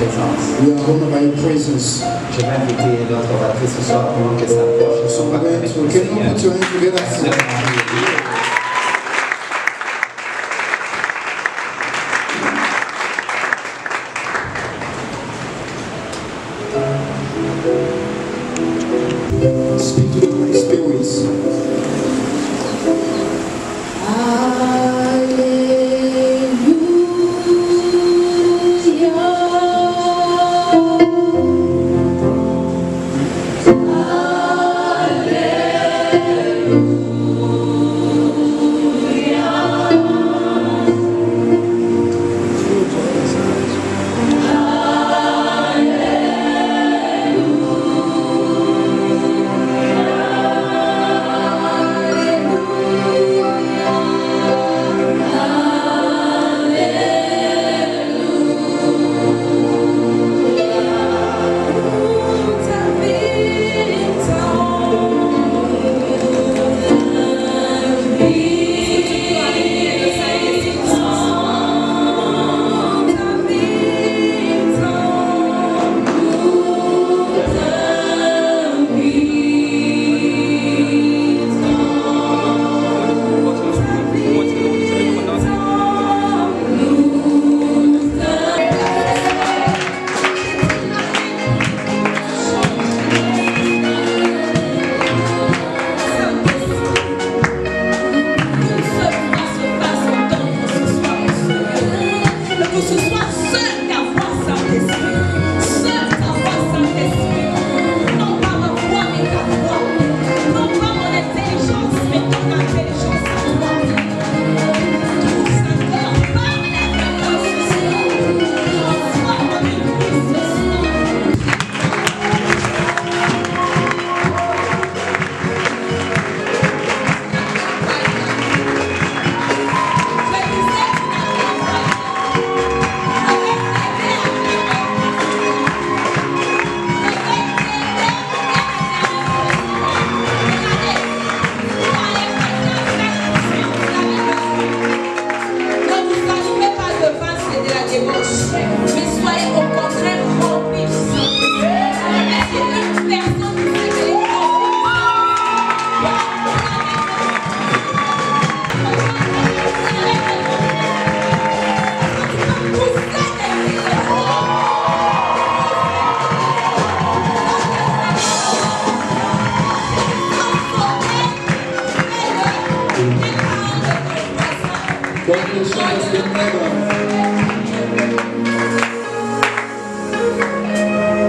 présence. We are honored by your presence. Je vais inviter notre oratrice ce soir pendant qu'elle s'approche. So we're going to, can you put your hands together? Speak to the Holy Spirit.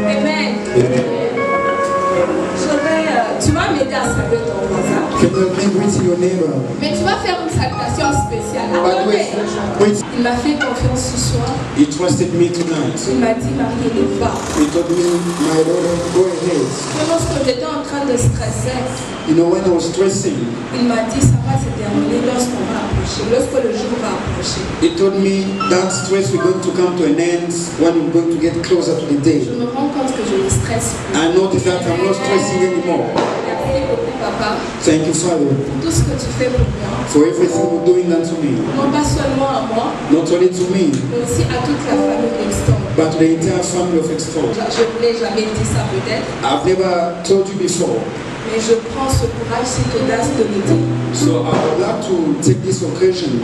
Amen. Tu vas m'aider à saluer ton voisin. Can you help me greet your neighbor? Mais tu vas faire une salutation spéciale. By the way, Attendez. wait. Il m'a fait confiance ce soir. He trusted me tonight. Il m'a dit, Marie, va. He told me, my daughter, go ahead. Lorsque j'étais en train de stresser, You know, when I was stressing, il m'a dit, ça va se terminer lorsqu'on va approcher, lorsque le jour va approcher. he told me that stress we're going to come to an end when we're going to get closer to the day. Je me rends compte que je ne stresse plus. I noticed that I'm not stressing anymore. Merci beaucoup, papa, Thank you, Father, pour tout ce que tu fais pour moi. for everything you're doing unto me. Non pas seulement à moi, Not only to me, mais aussi à toute la famille d'Exton. but to the entire family of Extol. Je ne l'ai jamais dit ça peut-être, I've never told you before, mais je prends ce courage, cette audace de le dire. so I would like to take this occasion.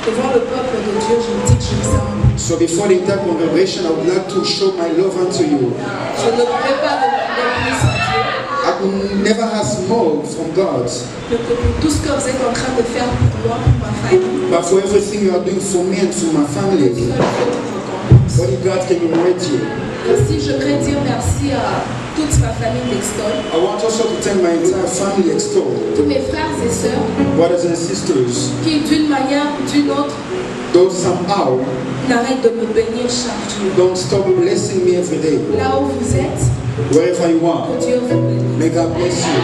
Devant le peuple de Dieu, je dis que je vous aime. So before the entire congregation, I would like to show my love unto you. Je ne pourrais pas demander plus à Dieu I could never ask more from God, que pour tout ce que vous êtes en train de faire pour moi, pour ma famille. but for everything you are doing for me and for my family. Seul Dieu te récompense. Only God can reward you. Aussi, j'aimerais dire merci à toute ma famille d'Exton, I want also to thank my entire family Extol, tous mes frères et sœurs brothers and sisters, qui, d'une manière ou d'une autre, those somehow n'arrêtent de me bénir chaque jour. don't stop blessing me every day. Là où vous êtes, Wherever you que are, Dieu vous bénisse. may God bless you.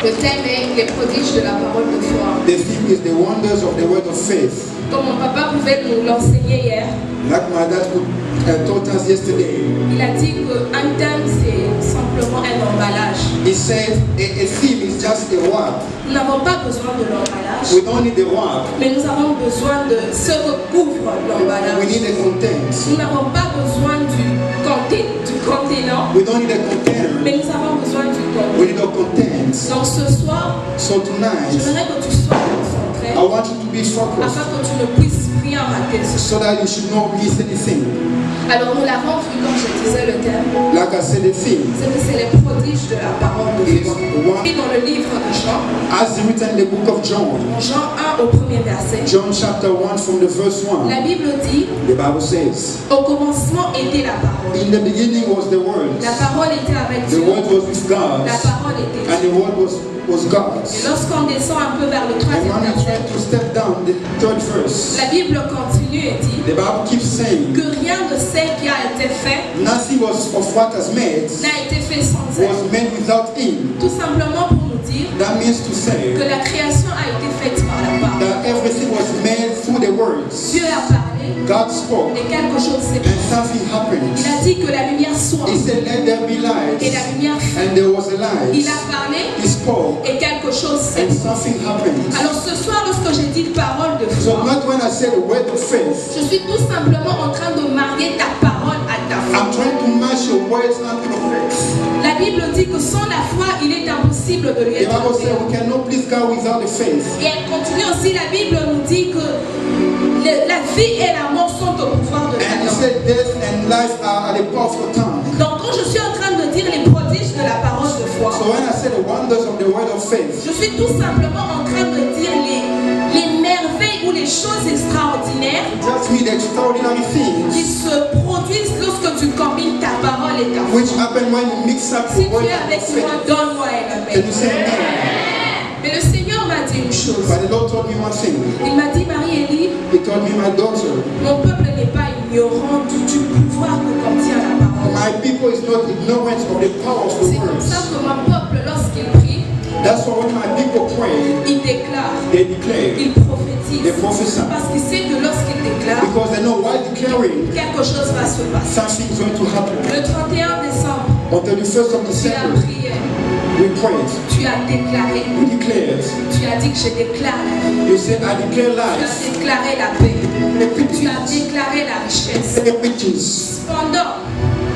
Le thème est les prodiges de la parole de foi. The theme is the wonders of the word of faith. Comme mon papa pouvait nous l'enseigner hier, Like my dad taught us yesterday. il a dit qu'un thème c'est simplement un emballage. He said a theme is just a word. Nous n'avons pas besoin de l'emballage, We don't need the word. mais nous avons besoin de ce que couvre We l'emballage. need a content. Nous n'avons pas besoin du contenant, We don't need a container. mais nous avons besoin du contenant. We need a content. Donc ce soir, So tonight, j'aimerais que tu sois concentré I want you to be focused afin que tu ne puisses rien rater ce soir. so that you should not miss anything. Alors nous l'avons vu quand je disais le thème, Like I said, the theme c'est que c'est les prodiges de la parole de is foi. one, Et dans le livre de Jean, as written in the book of John, en Jean 1 au premier verset, John chapter 1 from the verse 1. la Bible dit, The Bible says, au commencement était la parole. in the beginning was the Word. La parole était avec The Dieu. Word was with God, La parole était and Dieu. the Word was God. Et lorsqu'on descend un peu vers le And troisième when you try verset, to step down the third verse, la Bible continue et dit the Bible keeps saying, que rien de ce qui a été fait nothing was of what has made n'a été fait sans elle. was made without Him. Tout simplement pour nous dire That means to que say la création a été faite par la parole. that everything was made through the words. Dieu a parlé God spoke, et quelque chose s'est and passé. something happened. Il a dit que la lumière soit He said, let there be light. et la lumière fut. And there was a light. Il a parlé He spoke, et quelque chose s'est and passé. something happened. Alors ce soir, lorsque j'ai dit parole de So foi, not when I said a word of faith, je suis tout simplement en train de marier ta parole à ta foi. I'm trying to match your words unto your faith. La Bible dit que sans la foi, il est impossible de lui The être Bible says agréable. we cannot please God without the faith. Et elle continue aussi, la Bible nous dit que la vie et la mort sont au pouvoir de la And he langue. said death and life are at the power of your tongue. Donc quand je suis en train de dire les prodiges de la parole de foi, So when I said the wonders of the word of faith, je suis tout simplement en train de dire les merveilles ou les choses extraordinaires just mean the extraordinary qui things se produisent lorsque tu combines ta parole et ta foi. which happen when you mix up Si the tu word es of avec faith. moi, donne-moi un Can amen. you say amen? Mais le Seigneur m'a dit une chose. But the Lord told me one thing. Il m'a dit, Marie-Élie, He told me, my daughter, mon peuple n'est pas ignorant du pouvoir que contient la parole. my people is not ignorant of the power of the C'est comme ça words. que mon peuple, lorsqu'il prie, That's why when my people pray, il déclare, they declare. il prophétise. They prophesy. Parce qu'il sait que lorsqu'il déclare, Because they know while declaring, quelque chose va se passer. something's going to happen. Le 31 décembre, On the 1st of tu as December, prié, we prayed, tu as déclaré, we declared. tu as dit que je déclare la vie. You said, I declare Tu as life, déclaré la paix. Tu as riches, déclaré la richesse. riches. Cependant,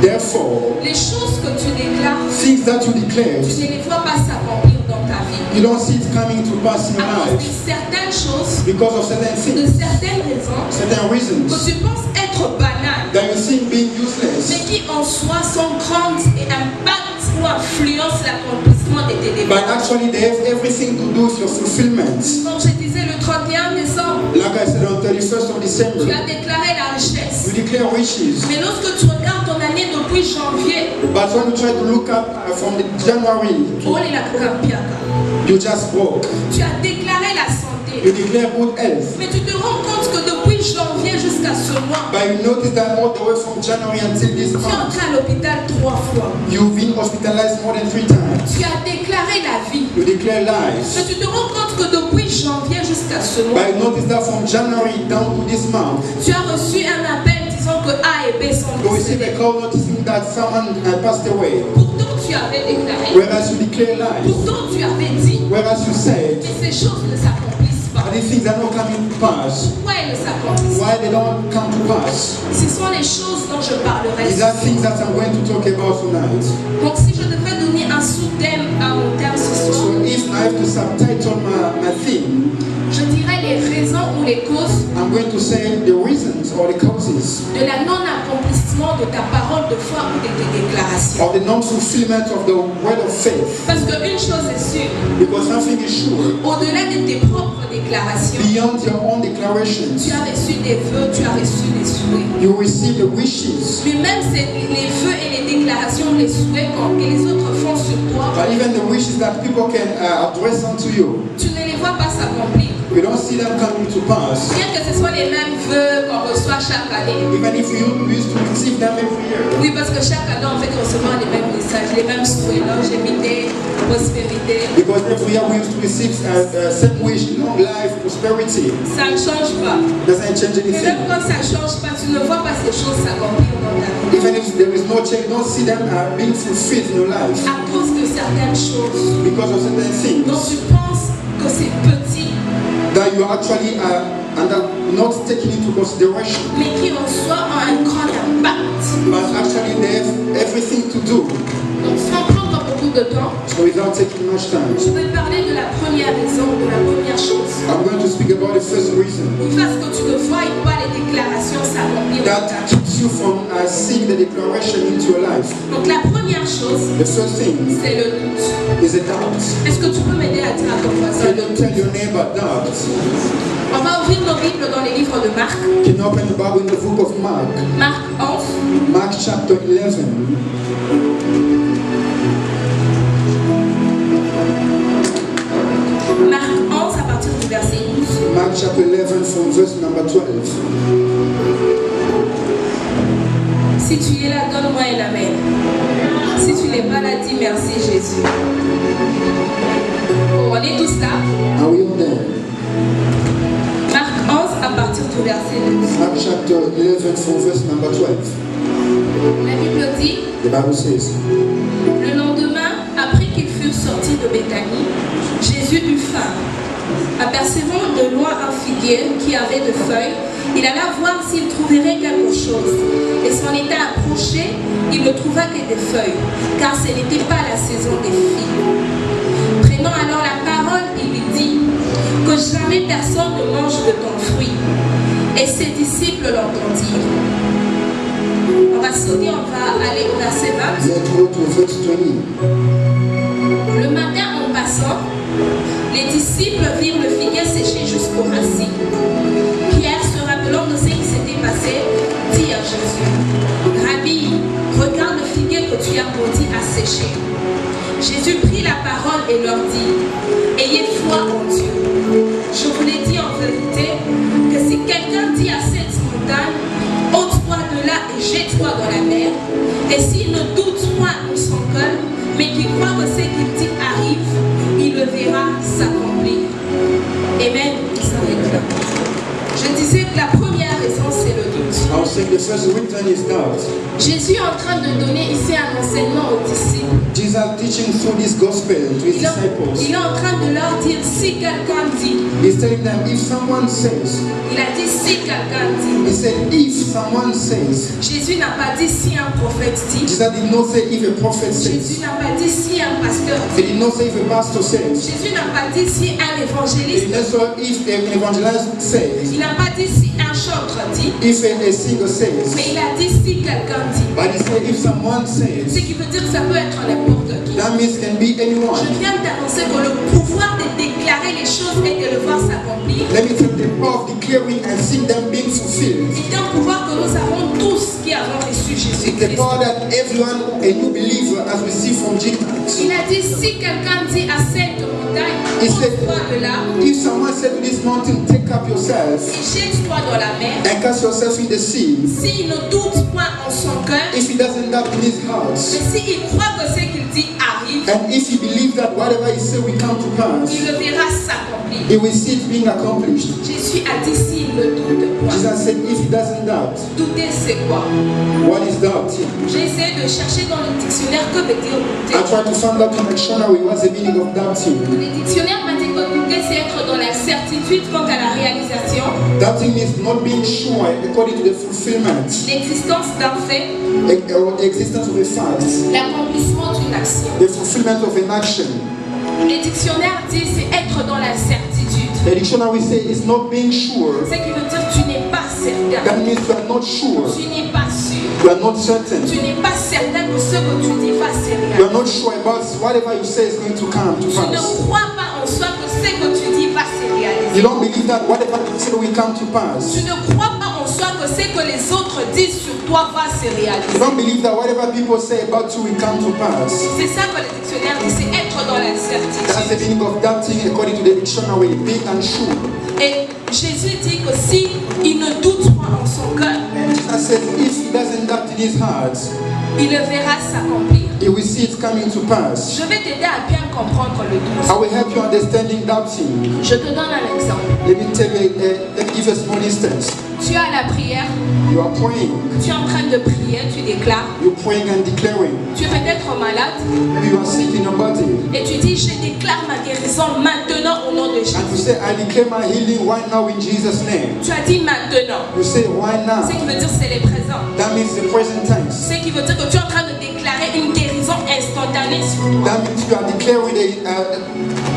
Therefore, les choses que tu déclares, things that you declare, tu ne les vois pas s'accomplir dans ta vie. you don't see it coming to pass in your À cause de life certaines choses, because of certain de things, certaines raisons, certain que reasons tu penses être banales, that you think being mais useless. qui en soi sont grandes et impactent ou influencent l'accomplissement de tes But désirs. actually, they have everything to do with your fulfillment. Comme je disais le 31 décembre, Like I said on 31st of tu December, as déclaré la richesse. you declare riches. Mais lorsque tu regardes ton année depuis janvier, But when you try to look up from the January, oh, les la campiaka, you just broke. tu as déclaré la santé. You declare good health. Mais tu te rends compte que depuis janvier jusqu'à ce mois, But you notice that all the way from January until this tu es month, entré à l'hôpital 3 fois. you've been hospitalized more than 3 times. Tu as déclaré la vie. You declare Mais life. tu te rends compte que depuis janvier jusqu'à ce mois, But you notice that from January down to this month, tu as reçu un appel disant que A et B sont you receive a décédés. call noticing that someone passed away. Pourtant, tu avais déclaré. Whereas you declare life. Pourtant, tu avais dit. Whereas you said, Mais ces choses ne s'accomplissent pas. but these things are not coming to pass. Pourquoi elles ne s'accomplissent pas? Why they don't come to pass? Ce sont les choses dont je parlerai. These are things that I'm going to talk about tonight. Donc, si je devais donner un sous-thème à mon thème ce soir, So if I have to subtitle my theme, je dirais les raisons ou les causes I'm going to say the reasons or the causes de la non-accomplissement de ta parole de foi ou de tes déclarations. of the non-fulfillment of the word of faith. Parce qu'une chose est sûre, Because something is sure, au-delà de tes propres déclarations, beyond your own tu declarations, as reçu des vœux, tu as reçu des souhaits. you receive the wishes. Mais même les vœux et les déclarations, les souhaits que les autres font sur toi, But even the wishes that people can address unto you, tu ne les vois pas s'accomplir. we don't see them coming to pass. Bien que ce soit les mêmes vœux qu'on reçoit chaque année. Even if we used to receive them every year. Oui, parce que chaque année, on fait recevoir les mêmes messages, les mêmes souhaits, longévité, prospérité. Because every year we used to receive same wish, long life, prosperity. Ça ne change pas. Doesn't change Et anything. même quand ça ne change pas, tu ne vois pas ces choses s'accomplir dans ta vie. Even if there is no change, don't see them being fulfilled in your life À cause de certaines choses because of certain things dont tu penses que c'est petit, that you actually not taking into consideration, mais qui en soi ont un grand impact. but actually they have everything to do. Donc sans prendre beaucoup de temps, So without taking much time, je vais parler de la première raison, de la première chose. I'm going to speak about the first reason Qui fasse que tu ne voies pas les déclarations s'accomplir dans ta that vie. keeps you from seeing the declaration into your life. Donc la première chose, The first thing c'est le doute. is a doubt. Est-ce que tu peux m'aider à dire à ton voisin Can you tell your neighbor doubt? On va ouvrir nos Bibles dans les livres de Marc. Can you open the Bible in the book of Mark? Marc 11. Mark chapter 11. Marc 11 à partir du verset 12. Mark chapter 11 from verse number 12. Si tu es là, donne-moi un amen. Si tu n'es pas là, dis merci Jésus. Bon, on est tous là. Are we on there? Marc 11 à partir du verset 12. Mark chapter 11 from verse number 12. La Bible dit, The Bible says, le lendemain, après qu'ils furent sortis de Béthanie, Jésus eut faim. Apercevant de loin un figuier qui avait de feuilles, il alla voir s'il trouverait quelque chose. Et s'en était approché, il ne trouva que des feuilles, car ce n'était pas la saison des figues. Prenant alors la parole, il lui dit, que jamais personne ne mange de ton fruit. Et ses disciples l'entendirent. On va sauter, on va aller au verset 20. let's go to verse 20. Le matin, en passant, les disciples virent le figuier séché jusqu'aux racines. Pierre, se rappelant de ce qui s'était passé, dit à Jésus, Rabbi, regarde le figuier que tu as maudit à sécher. Jésus prit la parole et leur dit, ayez foi en Dieu. Je vous l'ai dit en vérité, que si quelqu'un dit à cette montagne, ôte-toi de là et jette-toi dans la mer, et s'il ne doute point en son cœur, mais qu'il croit que ce qu'il dit arrive, il le verra s'accomplir. Amen. Je disais que la première raison, c'est le doute. I was saying the first reason is doubt. Jésus est en train de donner ici un enseignement aux disciples. Jesus teaching through this gospel to his disciples. Il est en train de leur dire, si quelqu'un dit, He's telling them if someone says, il a dit si quelqu'un dit. he said if someone says, Jésus n'a pas dit si un prophète dit. Jesus did not say if a prophet Jésus says, n'a pas dit si un pasteur he dit. did not say if a pastor says, Jésus n'a pas dit si un he évangéliste did not say if an evangelist says, Il n'a pas dit si un chantre dit, if a singer says, mais il a dit si quelqu'un dit. but he said if someone Ce says, qui veut dire que ça peut être n'importe qui. that means can be anyone. Je viens d'annoncer que le pouvoir de déclarer les choses et de le voir s'accomplir Let me tell you, the power of declaring and seeing them being fulfilled. c'est un pouvoir que nous avons tous qui avons reçu It's the Jésus-Christ. power that everyone, a new believer, has received from Jesus. Il a dit si quelqu'un dit à cette montagne, Il said, ôte-toi de là, if someone said to this mountain, take up yourself jette-toi dans la mer. and cast yourself in the sea, S'il ne doute point en son cœur, if he doesn't doubt in his heart, mais s'il croit que ce qu'il dit arrive, and if he believes that whatever he said will come to pass, il le verra s'accomplir. he will see it being accomplished. Jésus a dit s'il ne doute point. Jesus said, if he doesn't doubt, Douter, c'est quoi? what is doubting? J'ai essayé de chercher dans le dictionnaire que veut dire I douter. tried to find out in the dictionary what's the meaning of doubting. Le dictionnaire m'a dit que douter, c'est être dans l'incertitude quant à la réalisation, Doubting means not being sure according to the fulfillment l'existence d'un fait, or the existence of a fact, l'accomplissement d'une action. the fulfillment of an action. Les dictionnaires disent c'est être dans l'incertitude. The dictionary says it's not being sure. Ce qui veut dire tu n'es pas certain, That means you are not sure. tu n'es pas sûr, You are not certain. tu n'es pas certain que ce que tu dis va se You réaliser. are not sure about whatever you say is going to come to Tu ne pass. crois pas en soi que ce que tu dis va se réaliser. You don't believe that whatever you say will come to pass. Tu ne crois pas en soi que ce que les autres disent sur toi va se You réaliser. don't believe that whatever people say about you will come to pass. C'est ça que le dictionnaire dit, c'est être dans That's the l'incertitude. meaning of doubting according to the dictionary, being unsure. Et Jésus dit que si il ne doute pas en son cœur, And Jesus said, if he doesn't doubt in his heart, il le verra s'accomplir. he will see it coming to pass. Je vais t'aider à bien comprendre le doute. I will help you understanding doubting. Je te donne un exemple. Let me tell you, let me give a small instance. Tu es à la prière, You are praying, tu es en train de prier, tu déclares. you're praying and declaring. Tu es peut-être malade Maybe you are sick in your body. et tu dis je déclare ma guérison maintenant au nom de And you Jésus. say, I declare my healing right now in Jesus' name. Tu as dit maintenant. You say, right now. Ce qui veut dire c'est les présents. That means the present tense. Ce qui veut dire que tu es en train de déclarer une guérison instantanée sur toi. That means you are declaring a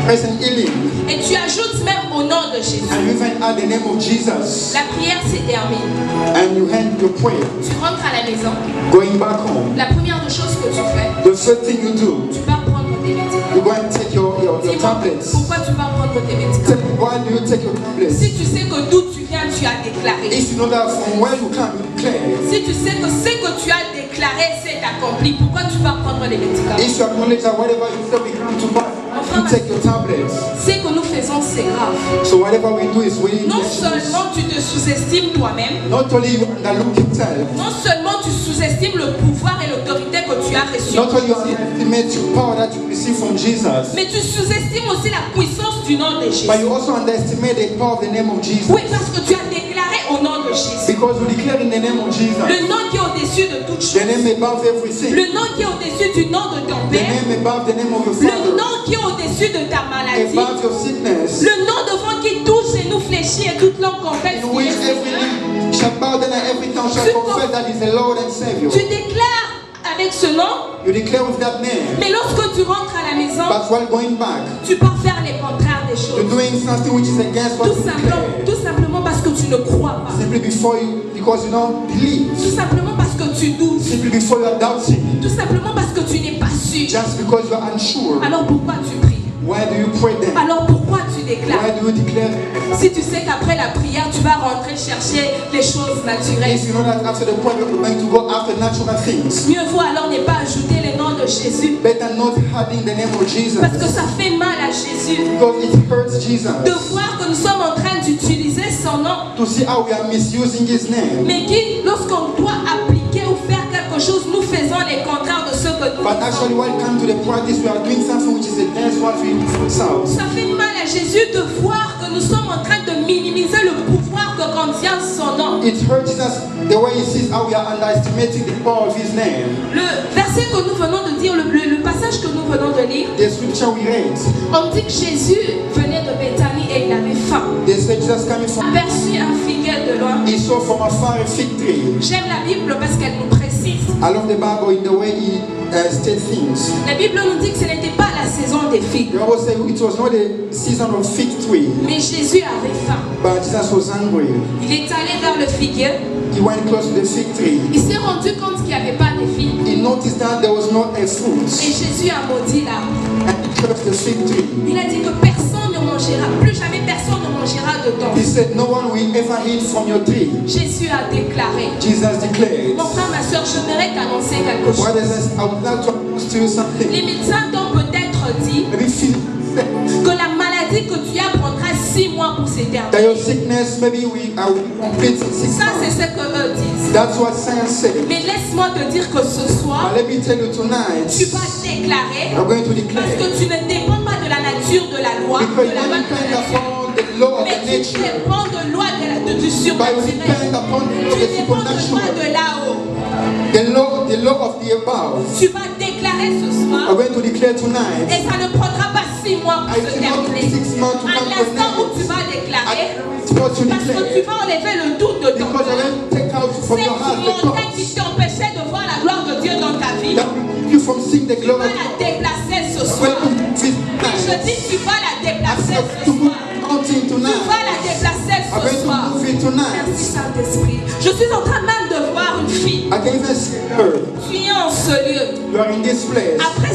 present healing. Et tu ajoutes même au nom de Jésus. And you even add the name of Jesus. La prière se termine. And you hand your prayer. Tu rentres à la maison. Going back home. La première des choses que tu fais, The first thing you do, tu vas prendre tes médicaments. you go and take your Dis-moi, tablets. pourquoi tu vas prendre tes Tell médicaments? me, why do you take your tablets? Si tu sais que d'où tu viens, tu as déclaré. If you know that from where you come, you declare. Si tu sais que ce que tu as déclaré s'est accompli, pourquoi tu vas prendre les médicaments? If you acknowledge that whatever you say will come to pass, you take your tablets. Ce que nous faisons, c'est grave. So whatever we do is really Non dangerous. seulement tu te sous-estimes toi-même, Not only you underlook yourself, non seulement tu sous-estimes le pouvoir et l'autorité que tu as reçu, not only you underestimate your power that you receive from Jesus, mais tu sous-estimes aussi la puissance du nom de Jésus. but you also underestimate the power of the name of Jesus. Oui, parce que tu as déclaré au nom de Jésus. Because we declare in the name of Jesus, Le nom qui est au-dessus de toute chose. the name above everything, Le nom qui est au-dessus du nom de ton the père. name above the name of your Le father, nom qui est au-dessus de ta maladie. above your sickness, Le nom devant qui tous genoux fléchis et toute langue confesse in qu'il which est every Seigneur. knee shall bow down and every tongue shall confess that is the Lord and Savior. Tu déclares avec ce nom, You declare with that name, mais lorsque tu rentres à la maison, but while going back, tu pars faire les contraires des you're choses. doing something which is against what you declare. Tout simplement parce que tu ne crois pas. Simply because you don't believe. Tout simplement parce que tu doutes. Simply before you are doubting. Tout simplement parce que tu n'es pas sûr. Just because you are unsure. Alors pourquoi tu pries? Why do you pray then? Alors pourquoi tu déclares? Why do you declare? Si tu sais qu'après la prière, tu vas rentrer chercher les choses naturelles. If you know that after the prayer you're going to go after natural things, Mieux vaut alors ne pas ajouter le nom de Jésus. better not having the name of Jesus. Parce que ça fait mal à Jésus Because it hurts Jesus. de voir que nous sommes en train d'utiliser son nom, To see how we are misusing his name. mais qui, lorsqu'on doit appliquer ou faire quelque chose, nous faisons les contraires de ce que nous But actually faisons. when it comes to the practice, we are doing something which is against what we ourselves. Ça fait mal à Jésus de voir que nous sommes en train de minimiser le pouvoir que contient son nom. It hurts Jesus the way he sees how we are underestimating the power of his name. Le verset que nous venons de dire, le passage que nous venons de lire, The scripture we read, on dit que Jésus venait de Béthanie et il avait faim. they said Jesus coming from, Aperçut un figuier de loin. he saw from afar a fig tree. J'aime la Bible parce qu'elle nous précise. I love the Bible in the way he states things. La Bible nous dit que ce n'était pas la saison des figues, The Bible says it was not the season of fig tree, mais Jésus avait faim. but Jesus was hungry. Il est allé vers le figuier. He went close to the fig tree. Il s'est rendu compte qu'il n'y avait pas de figues. He noticed that there was not a Et fruit, Jésus a maudit l'arbre. and he cursed the fig tree. Il a dit que personne ne mangera, plus jamais personne ne mangera de ton He fruit. said, no one will ever eat from your tree. Jésus a déclaré. Jesus declared. Mon frère, ma soeur, j'aimerais t'annoncer quelque chose. Brothers and sisters, I would like to announce to you Les something. médecins t'ont peut-être dit Maybe feel que la maladie que tu as prendra 6 mois pour that s'éterniser. your sickness, maybe we will complete in 6 Ça, c'est months. ce que eux disent. That's what science said. Mais laisse-moi te dire que ce soir, But let me tell you tonight, tu vas déclarer, I'm going to parce declare, que tu ne dépends pas de la nature de la loi, because de la you loi de depend la nature, upon the law of mais the tu nature, dépends de loi du but you surnaturel. depend upon the law of Tu the dépends de loi supernatural, de là-haut. the law of the above. Tu vas déclarer ce I'm soir, going to declare tonight, et ça ne prendra pas 6 mois pour I se do not terminer. 6 months to À come to l'instant an où end. tu vas déclarer, It's what you parce que tu declare, vas enlever le doute de ton because I cœur. will take out from Cette your heart the montagne qui thoughts t'empêchait de voir la gloire de Dieu dans ta vie, that will keep you from seeing the tu glory vas of la God. déplacer ce I'm soir. going to move this Je tonight. dis, tu vas la déplacer I'm ce going to move soir. mountain Tu tonight. vas la déplacer I'm ce going to soir. move it tonight. Merci Saint-Esprit. Je suis en train même de voir une fille. I can even see her. Tu es en ce lieu. You are in this place. Après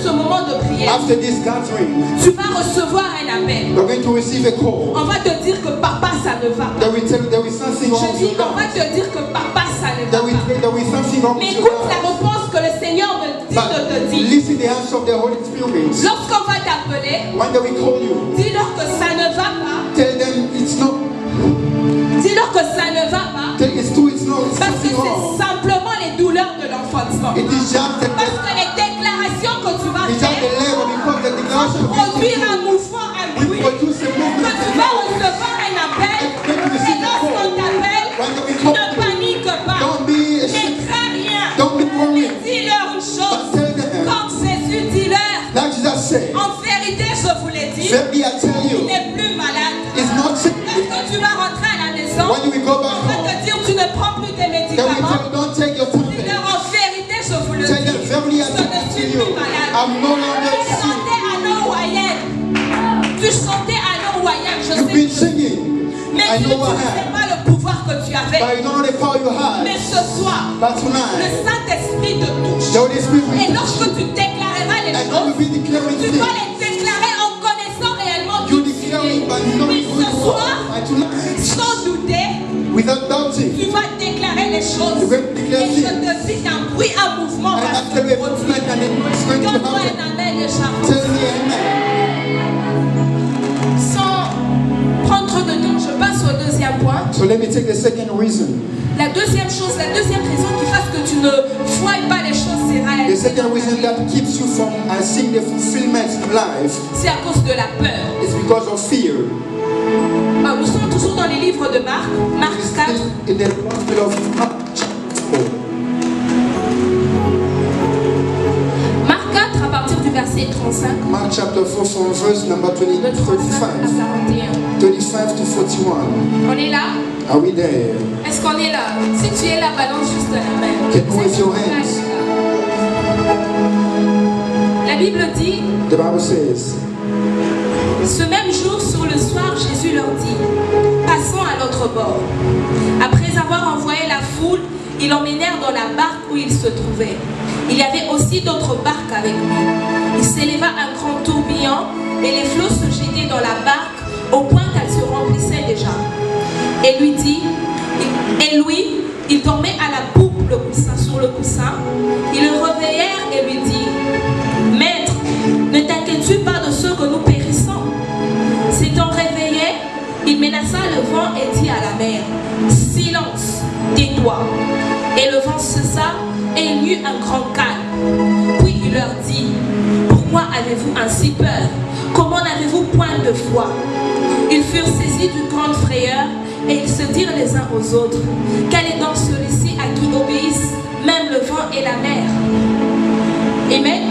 ce moment de prière, After this gathering, tu vas recevoir un appel. you're going to receive a call. On va te dire que papa, ça ne va pas. That will tell you there is something wrong Je with dis, your on va life. te dire que papa, ça ne va There pas. will be something wrong Mais with your écoute la life. réponse que le Seigneur me dit de te But dire. listen the answer of the Holy Spirit. Lorsqu'on va t'appeler, When they will call you, dis-leur que ça ne va pas. tell them it's not. Dis-leur que ça ne va pas. nothing wrong. c'est simplement les douleurs de l'enfantement. It is just the Parce que les déclarations que tu vas it's just faire the labor because the declaration of produire un faith mouvement, un will bruit. produce a Que movement. tu vas recevoir un appel. Et lorsqu'on t'appelle, ne panique pas. Don't be Ne ashamed. crains rien. Don't be worried. Dis-leur une chose. But tell them, Comme Jésus dit-leur, like Jesus said, en vérité, je vous l'ai dit, Verily I tell il you, n'est plus malade. it's not sick. Lorsque tu vas rentrer à la maison, When you will go on back va home, te dire tu ne prends plus tes they will tell médicaments. you, don't take your tablet. Dis-leur en vérité, je vous le Tell them, dis, verily I je tell ne suis you, plus malade. I'm no longer Tu sick. chantais à Noayen. Tu chantais à Noayen, je You've sais been que singing. mais I tu know what n'utilisais happened. pas le pouvoir que tu avais. But you don't know the power you Mais have. ce soir, But le tonight, Saint-Esprit te touche. the Holy Spirit will Et touch lorsque you. tu déclareras les And when you choses, be declaring tu dois things, les déclarer en connaissant réellement you qui tu declaring es. by knowing Mais who ce you soir, are. And tonight, sans douter, without doubting, tu vas déclarer les choses. You will declare Et je things. te dis qu'un bruit, un mouvement and va se after the produire. movement and the it's going to Donne-moi happen. un amen et j'avance. Tell me amen. Sans prendre trop de temps, je passe au deuxième point. So let me take the second reason. La deuxième chose, la deuxième raison qui fasse que tu ne vois pas les choses, c'est The réel. second reason that keeps you from seeing the fulfillment in life C'est à cause de la peur. is because of fear. Nous sommes toujours dans les livres de Marc, Marc It's 4. still in the Gospel of Mark chapter 4. Marc 4 à partir du verset 35. Mark chapter 4 from verse number 20, De 35 à 35. 41. 35 to 41. On est là? Are we there? Est-ce qu'on est là? Si tu es là, balance juste la main. Can you wave your hands? La Bible dit, The Bible says, ce même jour, sur le soir, Jésus leur dit, passons à l'autre bord. Après avoir envoyé la foule, ils l'emmenèrent dans la barque où il se trouvait. Il y avait aussi d'autres barques avec lui. Il s'éleva un grand tourbillon et les flots se jetaient dans la barque au point qu'elle se remplissait déjà. Et lui, il dormait à la poupe sur le coussin. Ils le réveillèrent et lui dirent, Maître, ne t'inquiètes-tu pas de ceux que nous périssons? S'étant réveillé, il menaça le vent et dit à la mer, Silence, tais-toi. Et le vent cessa et il y eut un grand calme. Puis il leur dit, Pourquoi avez-vous ainsi peur? Comment n'avez-vous point de foi? Ils furent saisis d'une grande frayeur et ils se dirent les uns aux autres, Quel est donc celui-ci à qui obéissent même le vent et la mer? Amen.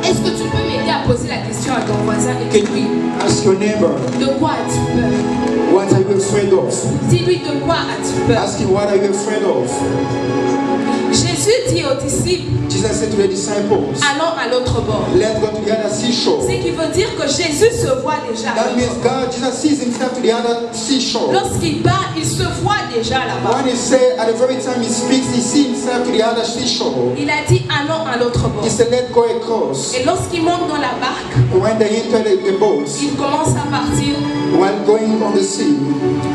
Est-ce que tu peux m'aider à poser la question à ton voisin et can lui, you ask your neighbor, de quoi as-tu peur? what are you afraid of? Dis-lui de quoi as-tu peur? Ask him, what are you afraid of? Jésus dit aux disciples, Jesus said to the disciples, allons à l'autre bord. let's go to the other seashore. Ce qui veut dire que Jésus se voit déjà à That means l'autre bord. God, Jesus sees himself to the other seashore. Lorsqu'il parle, il se voit déjà là-bas. When he said, at the very time he speaks, he sees himself to the other seashore. Il a dit allons à l'autre bord. He said, let's go across. Et lorsqu'il monte dans la barque, When they enter the boat, il commence à partir. while going on the sea,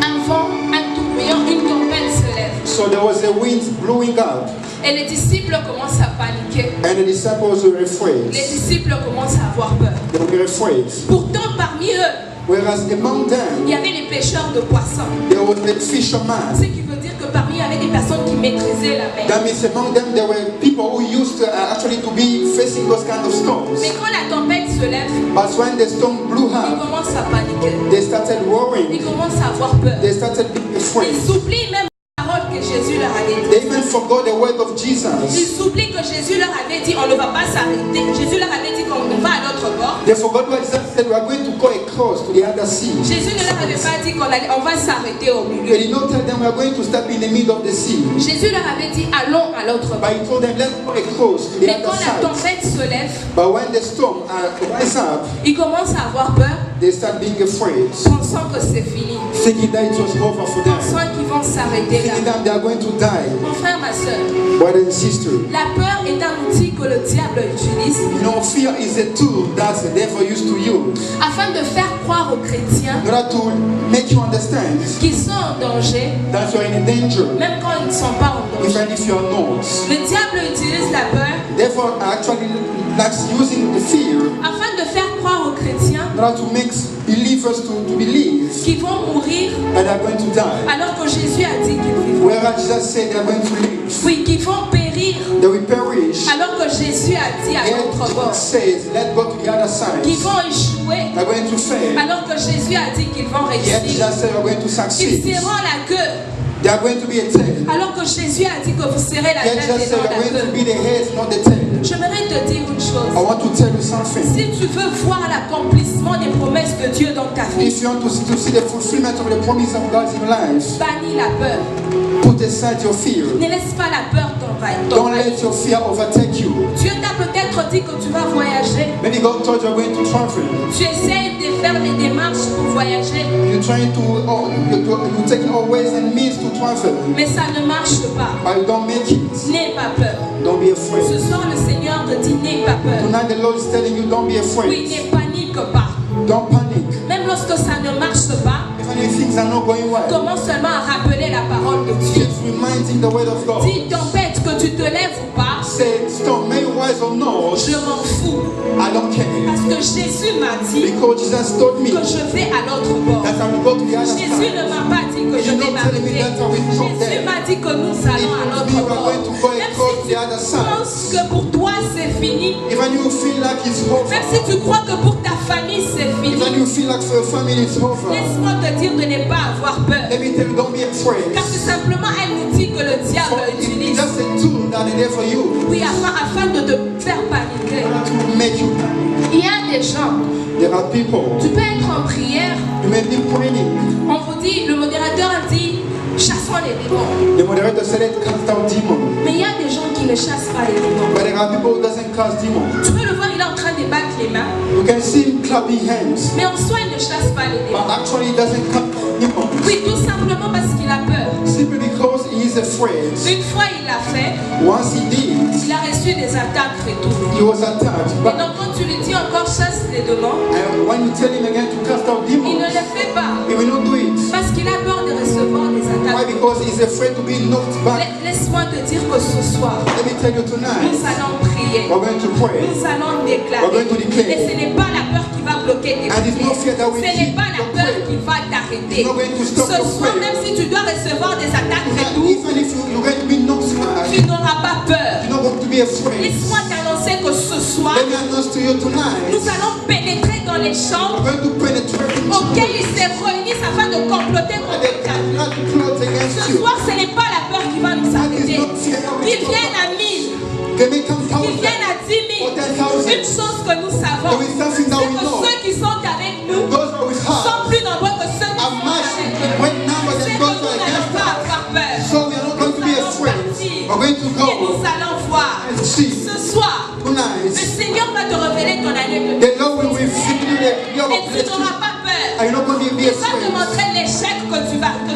Un vent, un tourbillon, une tempête se lève. so there was a wind blowing up, Et les disciples commencent à paniquer. and the disciples were afraid. Les disciples commencent à avoir peur. They were afraid. Pourtant, parmi eux, Whereas among il them, y avait les pêcheurs de poissons. there was the fisherman. Ce qui veut dire que parmi eux, il y avait des personnes qui maîtrisaient la mer. That means among them there were people who used to actually to be facing those kind of storms. Mais quand la tempête se lève, But when the storm blew ils up, commencent à paniquer. they started Ils worrying. commencent à avoir peur. They started being afraid. Ils oublient même la parole que Jésus leur avait dit. They even forgot the word of Jesus. Ils oublient que Jésus leur avait dit on ne va pas s'arrêter. Jésus leur avait dit qu'on va à l'autre bord. They forgot what Jesus said. We are going to go across to the other sea. Jésus ne leur avait pas dit on va s'arrêter au He milieu. did not tell them we are going to stop in the middle of the sea. Jésus leur avait dit allons à l'autre bord. But he told them let's go across to the Mais other quand la side. tempête se lève, But when the storm rise up, ils commencent à avoir peur, they start being afraid, pensant que c'est fini, thinking that it was over for them, pensant qu'ils vont s'arrêter thinking là. that they are going to die. Mon frère, ma soeur, Brother and sister, la peur est un outil que le diable utilise you know, fear is a tool that the devil used to use afin de faire croire aux chrétiens in order to make you understand qu'ils sont en danger, that you are in danger, même quand ils ne sont pas en danger. even if you are not. Le diable utilise la peur Therefore, actually likes using the fear afin de faire croire aux chrétiens in order to make believers to believe qu'ils vont mourir that they are going to die. alors que Jésus a dit qu'ils vivent. Whereas that Jesus said they are going to live. Oui, qui vont périr They will perish. alors que Jésus a dit à Yet l'autre bord. Jesus says, let's go to the other side. Qui vont échouer They're going to fail. alors que Jésus a dit qu'ils vont Yet réussir. Jesus said we're going to Ils succeed. seront la queue They are going to be a tail. alors que Jésus a dit que vous serez la Yet tête Jesus et said non we're la going to queue. be the head, not the tail. J'aimerais te dire une I chose. want to tell you something. Si tu veux voir l'accomplissement des promesses de Dieu dans ta vie, If you want to see the fulfillment of the promise of God in your life, bannis la peur. put aside your fear. Ne laisse pas la peur t'envahir. Don't let your fear overtake you. Dieu t'a peut-être dit que tu vas voyager. Maybe God told you you're going to travel. Tu essaies de faire les démarches pour voyager, You're trying to, you're taking all ways and means to travel, mais ça ne marche pas. but you don't make it. N'aie pas peur. Don't be Ce afraid. soir, le Seigneur te dit n'aie pas peur. Tonight the Lord is telling you, don't be Oui, afraid. ne panique pas. Don't panic. Même lorsque ça ne marche pas, Even if things are not going well, commence seulement à rappeler la parole de Dieu. just reminding the word of God. Dis tempête, que tu te lèves ou pas, Say, storm, may you rise or not, je m'en fous. I don't care. Parce que Jésus m'a dit Because Jesus told me que je vais à l'autre bord. that I will go to the other Jésus side. ne m'a pas dit que je vais m'arrêter. Jésus m'a dit que nous allons à l'autre bord. Même si tu penses que pour toi c'est fini, Even you feel like it's over, même si tu crois que pour ta famille c'est fini, even you feel like for your family it's over, laisse-moi te dire de ne pas avoir peur. let me tell you, don't be afraid. Car c'est simplement un outil que le diable For it's utilise. just a tool that is there for you Oui, afin de te faire paniquer. to make you panic. Il y a des gens, There are people, tu peux être en prière, you may be praying. on vous dit, le modérateur a dit, chassons les démons. The moderator said it cast out demons. Mais il y a des gens qui ne chassent pas les démons. But there are people who doesn't cast demons. Tu peux le voir, il est en train de battre les mains. You can see him clapping hands, Mais en soi, il ne chasse pas les but démons. actually he doesn't cast demons. Oui, tout simplement parce qu'il a peur. Simply because he is afraid. Une fois, il l'a fait, Once he did, il a reçu des attaques retournées. he was attacked. Et But donc, quand tu lui dis encore chasse les démons, when you tell him again to cast out il ne demons, le fait pas. he will not do it. Parce qu'il a peur de recevoir des Why? attaques. Because he's afraid to be knocked back. Laisse-moi te dire que ce soir, Let me tell you nous tonight, allons prier. we're going to pray. Nous allons We're déclarer. going to declare. Et ce n'est pas la peur qui va bloquer tes And it's not fear that prières. will Ce n'est keep pas la your peur prayer. qui va t'arrêter. It's not going to stop Ce your soir, prayer. même si tu dois recevoir des attaques And retour, even if you're going to be knocked back, tu n'auras pas peur. you're not going to be afraid. Laisse-moi t'annoncer que ce soir, Let me announce to you tonight, nous allons pénétrer dans les we're chambres going to penetrate into auxquelles ils se réunissent afin de comploter and contre they ta vie. cannot plot against Ce you. soir, ce n'est pas la peur qui va nous That is arrêter. not fear that will Qu'ils stop viennent us. à 1000, They may come qu'ils thousand viennent à 10 or 000. 10,000. Une chose que nous savons, There is something c'est that we que know. ceux qui sont avec nous Those are with sont us plus nombreux que ceux qui are sont much avec eux. when number C'est than que those nous who are n'allons against pas us. avoir peur. So we are not going to be afraid. We're going to Et nous go allons voir. and see Ce soir, le tonight. Seigneur va te révéler ton année de The Lord will reveal you the year et of tu n'auras blessing. pas peur. And you're not going to be Il va te afraid. montrer l'échec que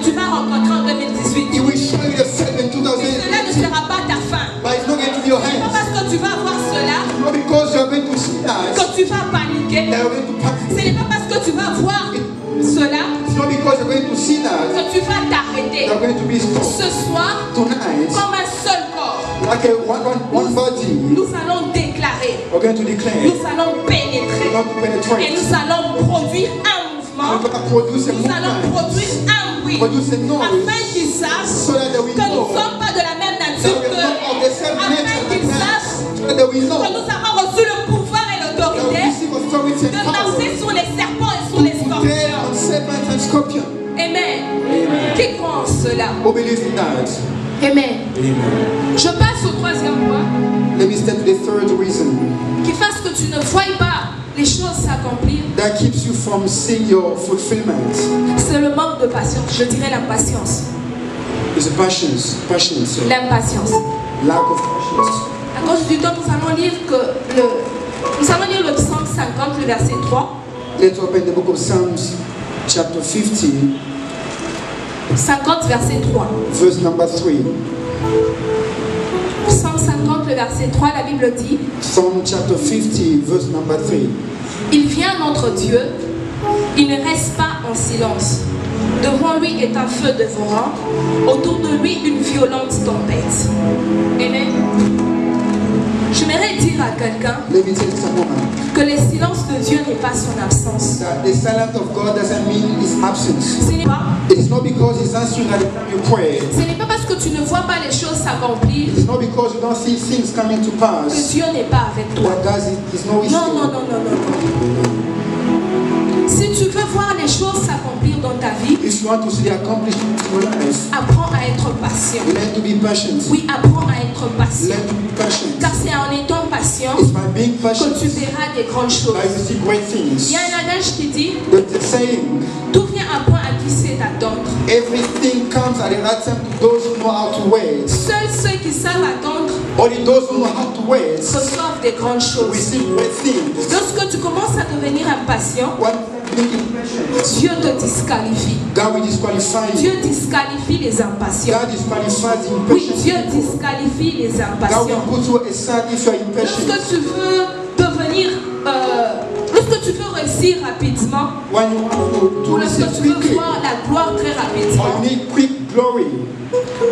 tu vas rencontrer en 2018. He will show you the failure in Et cela ne 2018. sera pas ta fin. But it's not going to be your Ce n'est pas hands. parce que tu vas voir cela Not because you're going to see that. que tu vas paniquer. That you're going to panic. Ce n'est pas parce que tu vas voir cela It's not because you're going to see that. que tu vas t'arrêter. You're going to be stopped. Ce soir, Tonight, comme un seul corps, like a one body, nous allons déclarer, we're going to declare. nous allons pénétrer We're going to et penetrate. nous allons produire un mouvement, We're going to produce a nous allons movement. produire un bruit, Produce a noise. afin qu'ils sachent So that they will que nous know ne sommes pas de la même that nature we are not of the qu'eux, same afin nature qu'ils like that. sachent So that they will know que nous avons reçu le pouvoir et that we l'autorité receive authority de and power marcher sur les serpents et sur les to tread scorpions. on serpents and scorpions. Amen. Qui croit en cela? Who believes in that? Amen. Amen. Je passe au troisième point. Let me step to the third reason Qui fasse que tu ne voies pas les choses s'accomplir. that keeps you from seeing your fulfillment. C'est le manque de patience. Je dirais l'impatience. It's patience. Patience. L'impatience. Lack of patience. À cause du temps, nous allons lire le psaume 50, le verset 3. Let's open the book of Psalms, chapter 50, 50, verset 3. verse number 3. Psaume 50, le verset 3, la Bible dit: Psalm chapter 50, verse number 3. Il vient notre Dieu, il ne reste pas en silence. Devant lui est un feu dévorant, autour de lui une violente tempête. Amen. J'aimerais dire à quelqu'un Let me tell someone que le silence de Dieu n'est pas son absence. that the silence of God doesn't mean His absence. Ce n'est pas, It is not because He's answering at the time you pray. ce n'est pas parce que tu ne vois pas les choses s'accomplir It's not because you don't see things coming to que pass Dieu n'est pas avec toi. that God is no issue. Non, non, non, non, non. Si tu veux voir les choses s'accomplir dans ta vie, If you want to see the accomplishment in your life, apprends à être patient. learn to be patient. Oui, apprends à être patient. Learn to be patient. Car c'est en étant patient It's by being que patient tu verras des grandes choses. that you see great Il things. y a un adage qui dit, The saying, tout vient à point à qui sait attendre. everything comes at the right time to those who know how to wait. Seuls ceux qui savent attendre Only those who know how to wait reçoivent des grandes choses. receive great things. Lorsque tu commences à devenir impatient, When being impatient, Dieu te disqualifie. God will disqualify you. Dieu disqualifie les impatients. God disqualifies the Oui, impatient. Dieu disqualifie les God will impatients. put you aside if you are impatient. Lorsque tu veux devenir, lorsque tu veux réussir rapidement, When you want to ou lorsque receive tu veux quickly, voir la gloire très or rapidement, you need quick glory,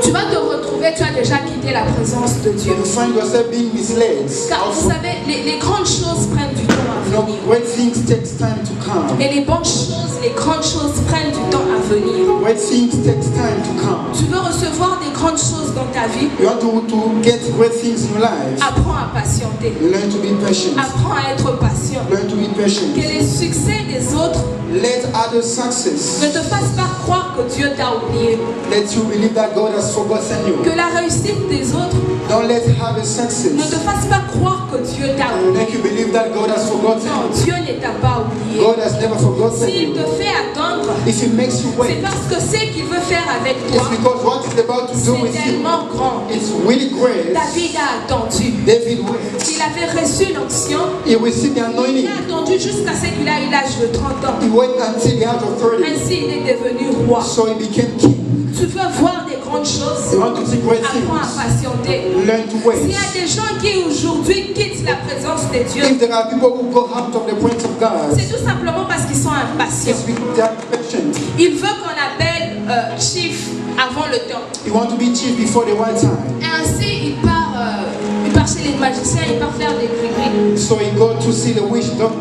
tu vas te retrouver, tu as déjà quitté la présence de Dieu. you find yourself being misled. Car vous savez, les grandes choses prennent du temps à You know, venir. great things takes time to come. Et les bonnes choses, les grandes choses prennent du temps à venir. Great things takes time to come. Tu veux recevoir des grandes choses dans ta vie, You want to get great things in your life. apprends à patienter. Learn to be patient. Apprends à être patient. Learn to be patient. Que les succès des autres Let other success ne te fassent pas croire que Dieu t'a oublié. let you believe that God has forgotten you. Que la réussite des autres Don't let other ne te success fasse pas croire que Dieu t'a oublié. make you believe that God has forgotten Non, you. Dieu ne t'a pas oublié. God has never forgotten S'il you. te fait attendre, If He makes you c'est wait, parce que ce qu'il veut faire avec toi, it's because what He's about to do c'est with you, tellement grand. it's really great. David a attendu. David waited. Il avait reçu l'onction. He received the Il anointing. a attendu jusqu'à ce qu'il ait l'âge de 30 ans. He waited until the age of 30. Ainsi, il est devenu roi. So he became king. Tu veux voir des grandes choses? You want to see great Apprends à things. patienter. Learn to S'il y wait. a des gens qui aujourd'hui quittent la présence de Dieu, If there are people who go out of the presence of God, c'est tout simplement parce qu'ils sont impatients. it's because they are patient. Ils veulent qu'on appelle chief avant le temps. You want to be chief before the right time. Et ainsi, il part chez les magiciens, il part faire des gris-gris. So he go to see the witch doctor.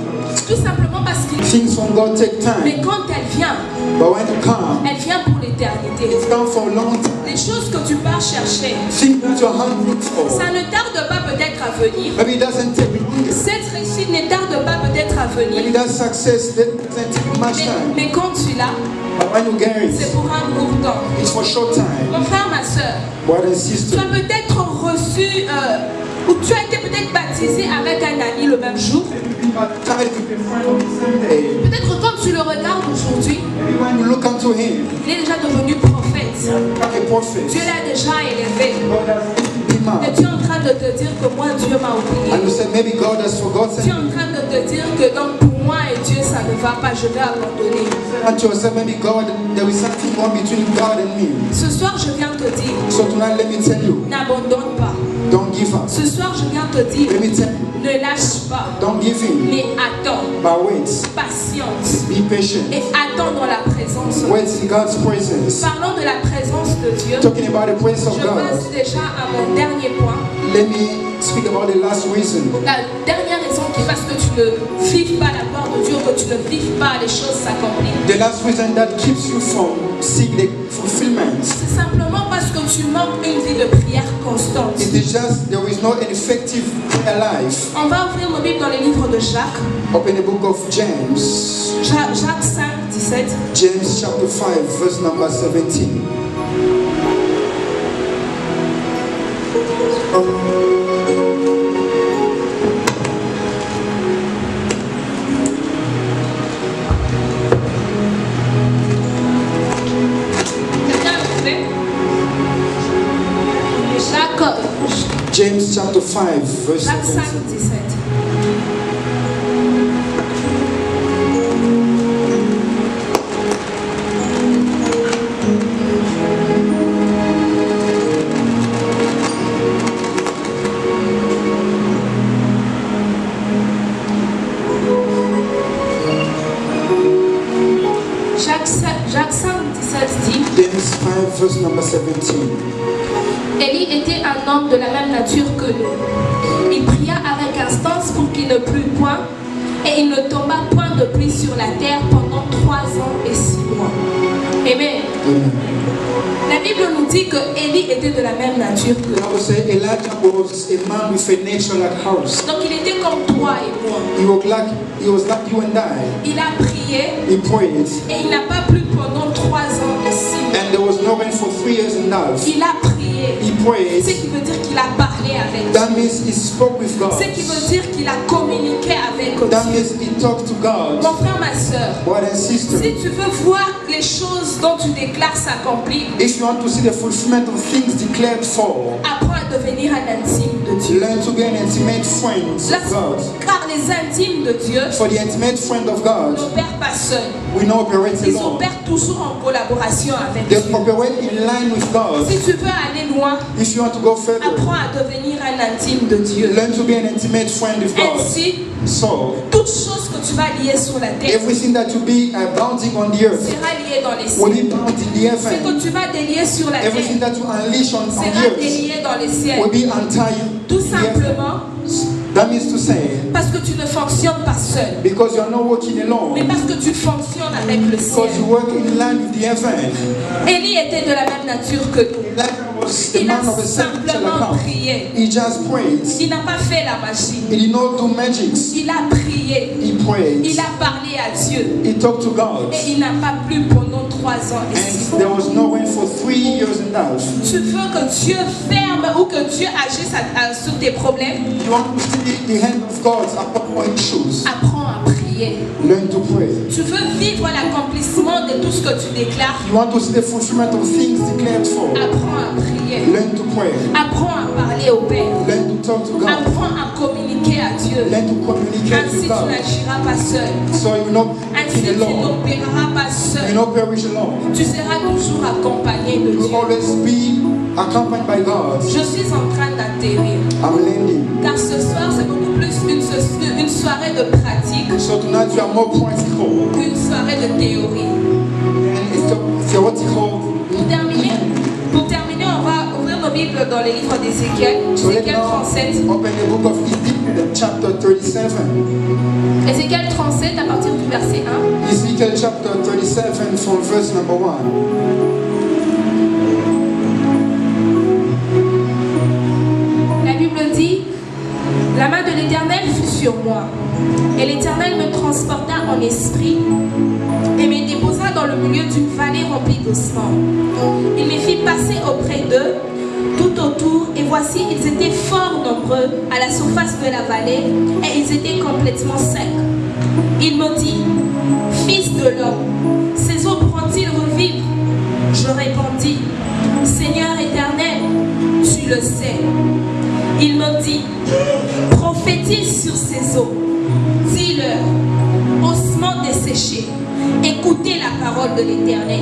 Tout simplement parce qu'il... Things from God take Mais time. quand elle vient But when it pour l'éternité. it's come for a long time. Les choses que tu pars chercher, Think that you're hungry for. ça ne tarde pas peut-être à venir. Maybe it doesn't take long. Cette réussite ne tarde pas peut-être à Maybe venir. that success doesn't take much time. Mais quand tu l'as, But when you get c'est it, pour un court temps. it's for short time. Mon frère, ma soeur, Brother and tu sister, as peut-être reçu, ou tu as été peut-être baptisé avec un ami le même jour. try to be friend on the same day. Peut-être quand tu le regardes aujourd'hui, Maybe when you look unto him, il est déjà devenu prophète. like a prophet, Dieu l'a déjà élevé. God has lifted him Et up. tu es en train de te dire que moi, Dieu m'a oublié. And you say, maybe God has Tu es forgotten. en train de te dire que donc pour moi et Dieu, ça ne va pas, je vais abandonner. And to yourself, maybe God, there is something wrong between God and me. Ce soir, je viens te dire, So tonight, let me tell you, n'abandonne pas. don't give up. Ce soir, je viens te dire, Let me tell you, ne lâche pas, don't give in. mais attends, But wait, patiente be patient. et attends dans la présence. Wait in God's presence. Parlons de la présence de Dieu. Talking about the presence of Je passe God, déjà à mon dernier point. let me speak about the last reason. La dernière raison qui fasse que tu ne vives pas la gloire de Dieu, que tu ne vives pas les choses s'accomplir. The last reason that keeps you from seeing the fulfillment. C'est simplement parce que tu manques une vie de prière constante. It is just there is no effective prayer life. On va ouvrir nos Bibles dans les livres de Jacques. Open the book of James. Jacques 5, 17. James chapter 5, verse number 17. Quelqu'un a trouvé? James chapter 5, verse Jacques 5, 17. 17. Jacques 5, 17 dit, James 5, verse number 17. Élie était un homme de la même nature que nous. Il pria avec instance pour qu'il ne plût point, et il ne tomba point de pluie sur la terre pendant 3 ans et 6 mois. Amen. Amen. La Bible nous dit que Élie était de la même nature que The nous. Bible says Elijah was a man with a nature like ours. Donc il était comme toi et moi. He was like you and I. Il a prié He prayed, et il n'a pas plu pendant 3 ans et 6 mois. and there was no rain for 3 years and a half. Il a prié. He prayed. Ce qui veut dire qu'il a parlé avec That Dieu. means he spoke with God. Ce qui veut dire qu'il a communiqué avec That Dieu. means he talked to God. Mon frère, ma soeur, Brother and sister, si tu veux voir les choses dont tu déclares s'accomplir, if you want to see the fulfillment of things declared for, apprends à devenir un intime de Dieu. learn to be an intimate friend of God. Car les intimes de Dieu For the intimate friend of God, n'opèrent pas seuls. we know operate Ils alone. opèrent toujours en collaboration avec They Dieu. operate in line with God. Si tu veux aller loin, If you want to go further, apprends à devenir un intime de Dieu. learn to be an intimate friend of God. Ainsi, So, toute chose que tu vas lier sur la terre everything that you be bounding on the earth sera lié dans les will cieux. be bound in the Ce heaven. que tu vas délier sur la Everything terre that you unleash on the sera earth délié dans les cieux. will be untied. Tout in the heaven. simplement That means to say, parce que tu ne fonctionnes pas seul, because you're not working mais alone, parce que tu fonctionnes avec le because you ciel. work in line with the heaven. Élie était de la même nature que nous. Elijah was the Il a man of a certain simplement account. prié. He just prayed. Il n'a pas fait la magie. He did not do magics. Il a prié. He prayed. Il a parlé à Dieu. He talked to God. Et il n'a pas plu pendant 3 ans et 6 And there mois. was no rain for 3 years and a half. Tu veux que Dieu ferme ou que Dieu agisse sur tes problèmes? You want to see the hand of God upon your issues. Apprends à prier. Learn to pray. Tu veux vivre l'accomplissement de tout ce que tu déclares? You want to see the fulfillment of things declared for. Apprends à prier. Learn to pray. Apprends à parler au Père. Learn to talk to God. Apprends à communiquer à Dieu. Learn to communicate Ainsi with tu God. n'agiras pas seul. So you will not Ainsi be tu alone. n'opéreras pas You seul. will not perish alone. Tu seras toujours accompagné de You will Dieu. always be accompanied by God. Je suis en train d'atterrir. I'm landing. Car ce soir, c'est beaucoup plus une soirée de pratique So tonight you are more practical qu'une soirée de théorie. and it's theoretical. Pour terminer, on va ouvrir nos Bibles dans le livre d'Ézéchiel, So let's Ézéchiel now 37. open the book of Ezekiel, chapter 37. Ézéchiel 37 à partir du verset 1. Ezekiel chapter 37 from verse number 1. La Bible dit: la main de l'Éternel fut sur moi, et l'Éternel me transporta en esprit et me déposa dans le milieu d'une vallée remplie d'ossements. Il me fit passer auprès d'eux tout autour, et voici, ils étaient fort nombreux à la surface de la vallée, et ils étaient complètement secs. Il me dit: fils de l'homme, ces eaux pourront-ils revivre? Je répondis: Seigneur éternel, tu le sais. Il me dit: prophétise sur ces eaux, dis-leur, ossements desséchés, écoutez la parole de l'Éternel.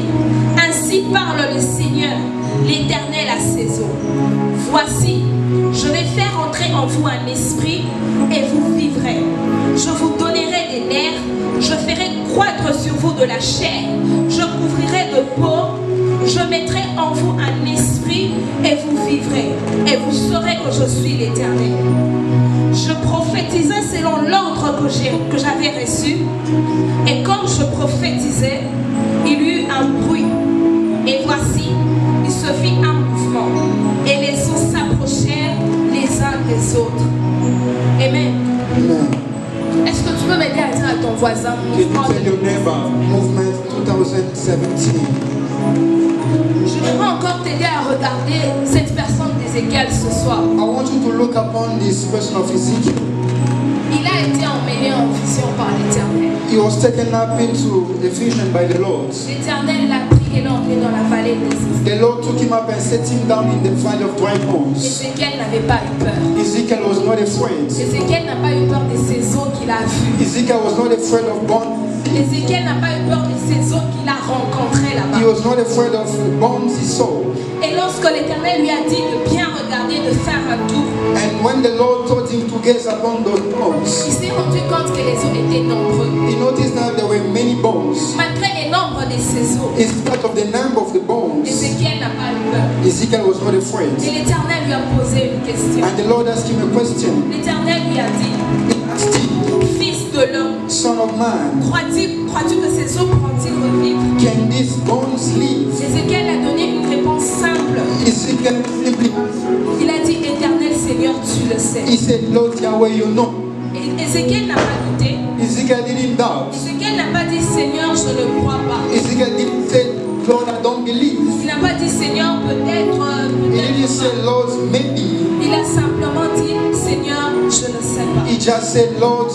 Ainsi parle le Seigneur, l'Éternel à ses eaux. Voici, je vais faire entrer en vous un esprit et vous vivrez. Je vous donnerai des nerfs, je ferai croître sur vous de la chair, je couvrirai de peau, je mettrai en vous un esprit et vous vivrez, et vous saurez que je suis l'Éternel. Je prophétisais selon l'ordre que j'avais reçu, et comme je prophétisais, il y eut un bruit, et voici, il se fit un mouvement, et les eaux s'approchèrent les uns des autres. Amen. Amen. Est-ce que tu peux m'aider à dire à ton voisin, Can you mouvement tell your de... neighbor, movement 2017? Je voudrais encore t'aider à regarder cette personne d'Ézéchiel ce soir. I want you to look upon this person of Ezekiel. Il a été emmené en vision par l'Éternel. He was taken up into a vision by the Lord. L'Éternel l'a pris et l'a emmené dans la vallée des Ezekiel. The Lord took him up and set him down in the valley of dry bones. Ézéchiel n'avait pas eu peur. Ezekiel was not afraid. Ézéchiel n'a pas eu peur de ces eaux qu'il a vues. Ezekiel was not afraid of bones. Ézéchiel n'a pas eu peur de ces eaux qu'il a rencontrées He là-bas. was not afraid of the bones he saw. Et lorsque l'Éternel lui a dit de bien regarder, de faire un tour, And when the Lord told him to gaze upon those Il bones, s'est rendu compte que les os étaient nombreux. he noticed that there were many bones. Malgré les nombres de ces os, In spite of the number of the bones, Ézéchiel n'a pas eu peur. Ezekiel was not Et afraid. l'Éternel lui a posé une question. And the Lord asked him a question. L'Éternel lui a dit, He asked him, fils de l'homme, Son of man, crois-tu que ces os pourront-ils revivre? can these bones live? Ézéchiel a donné une réponse simple. Ezekiel simply answered. Il a dit, Éternel Seigneur, tu le sais. He said, Lord Yahweh, you know. Et Ézéchiel n'a pas douté. Ezekiel didn't doubt. Ézéchiel n'a pas dit, Seigneur, je ne crois pas. Ezekiel didn't say, Lord, I don't believe. Il n'a pas dit, Seigneur, peut-être, He didn't say, peut-être. Lord, maybe. Il a simplement dit, Seigneur, je ne sais pas. He just said, Lord,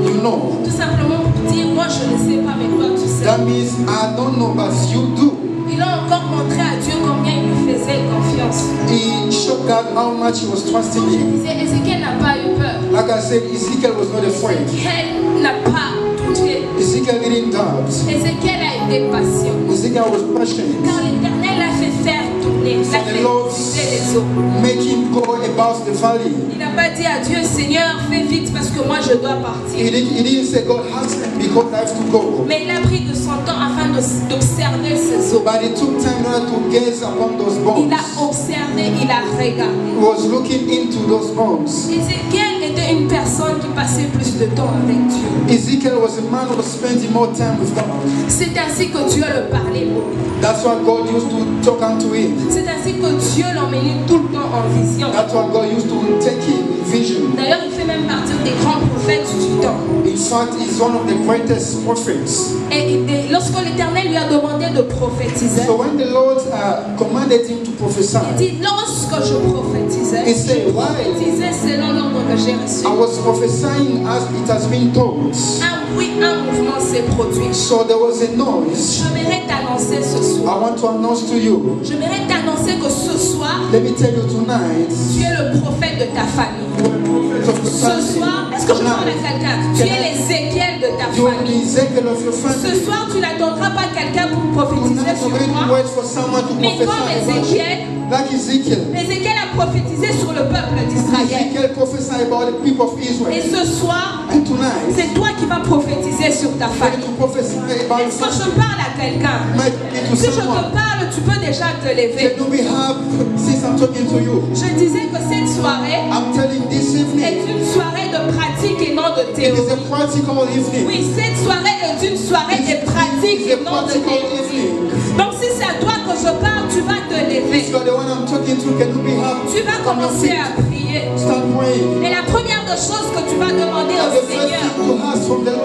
you know. Tout simplement pour dire, moi je ne sais pas, mais toi tu sais. That means I don't know, but you do. Il a encore montré à Dieu combien il lui faisait confiance. He showed God how much he was trusting Je him. disais, Ézéchiel n'a pas eu peur. Like I said, Ezekiel was not afraid. Ézéchiel n'a pas douté. Ezekiel didn't doubt. Ézéchiel a été patient. Ezekiel was patient. Car l'Éternel l'a fait faire tourner, l'a fait bouger les eaux. Make him go about the valley. Il n'a pas dit à Dieu, Seigneur, fais vite parce que moi je dois He partir. didn't say, God, hasten because I have to go. Mais il a pris de son temps afin d'observer ces eaux. But he took time in order to gaze upon those Il bones. a observé, il a regardé. He was looking into those bones. Ézéchiel était une personne qui passait plus de temps avec Dieu. Ezekiel was a man who was spending more time with God. C'est ainsi que Dieu le parlait pour lui. That's why God used to talk unto him. C'est ainsi que Dieu l'emmenait tout le temps en vision. That's why God used to take him in vision. D'ailleurs, il fait même partie des grands prophètes du temps. In fact, he's one of the greatest prophets. Et lorsque l'Éternel lui a demandé de prophétiser, So when the Lord commanded him to il prophesy, dit, lorsque je prophétisais, he said, je why? prophétisais selon l'ordre que j'ai reçu. I was prophesying as it has been told. Un mouvement s'est produit. So there was a noise. J'aimerais t'annoncer ce I soir. want to announce to you. J'aimerais t'annoncer que ce soir, Let me tell you tonight. tu es le prophète de ta famille. Ce soir, est-ce que je parle à quelqu'un? Tu es l'Ézéchiel de ta You are the famille. Ezekiel of your Ce family. soir, tu n'attendras pas quelqu'un pour prophétiser Tonight sur you're going to toi. wait for someone to Mais comme prophesy about you. Ézéchiel, Like Ezekiel. Ézéchiel a prophétisé sur le peuple d'Israël. Ezekiel prophesied about the people of Et Israel. ce soir, And tonight, c'est toi qui vas prophétiser sur ta I'm going famille. to prophesy about Est-ce que je parle à quelqu'un? might be to Si je te someone. parle, tu peux déjà te lever. Can we have, since I'm talking to you, Je disais que cette soirée I'm telling this est evening, une soirée de pratique et non de it is a théorie. practical evening. Oui, cette soirée est une soirée de pratique et non de théorie. Donc si c'est à toi que je parle, tu vas te If lever. you're the one I'm talking to, can we have Tu vas on your commencer feet? à prier. Start praying. Et la première des choses que tu vas demander And au the first Seigneur, thing to ask from the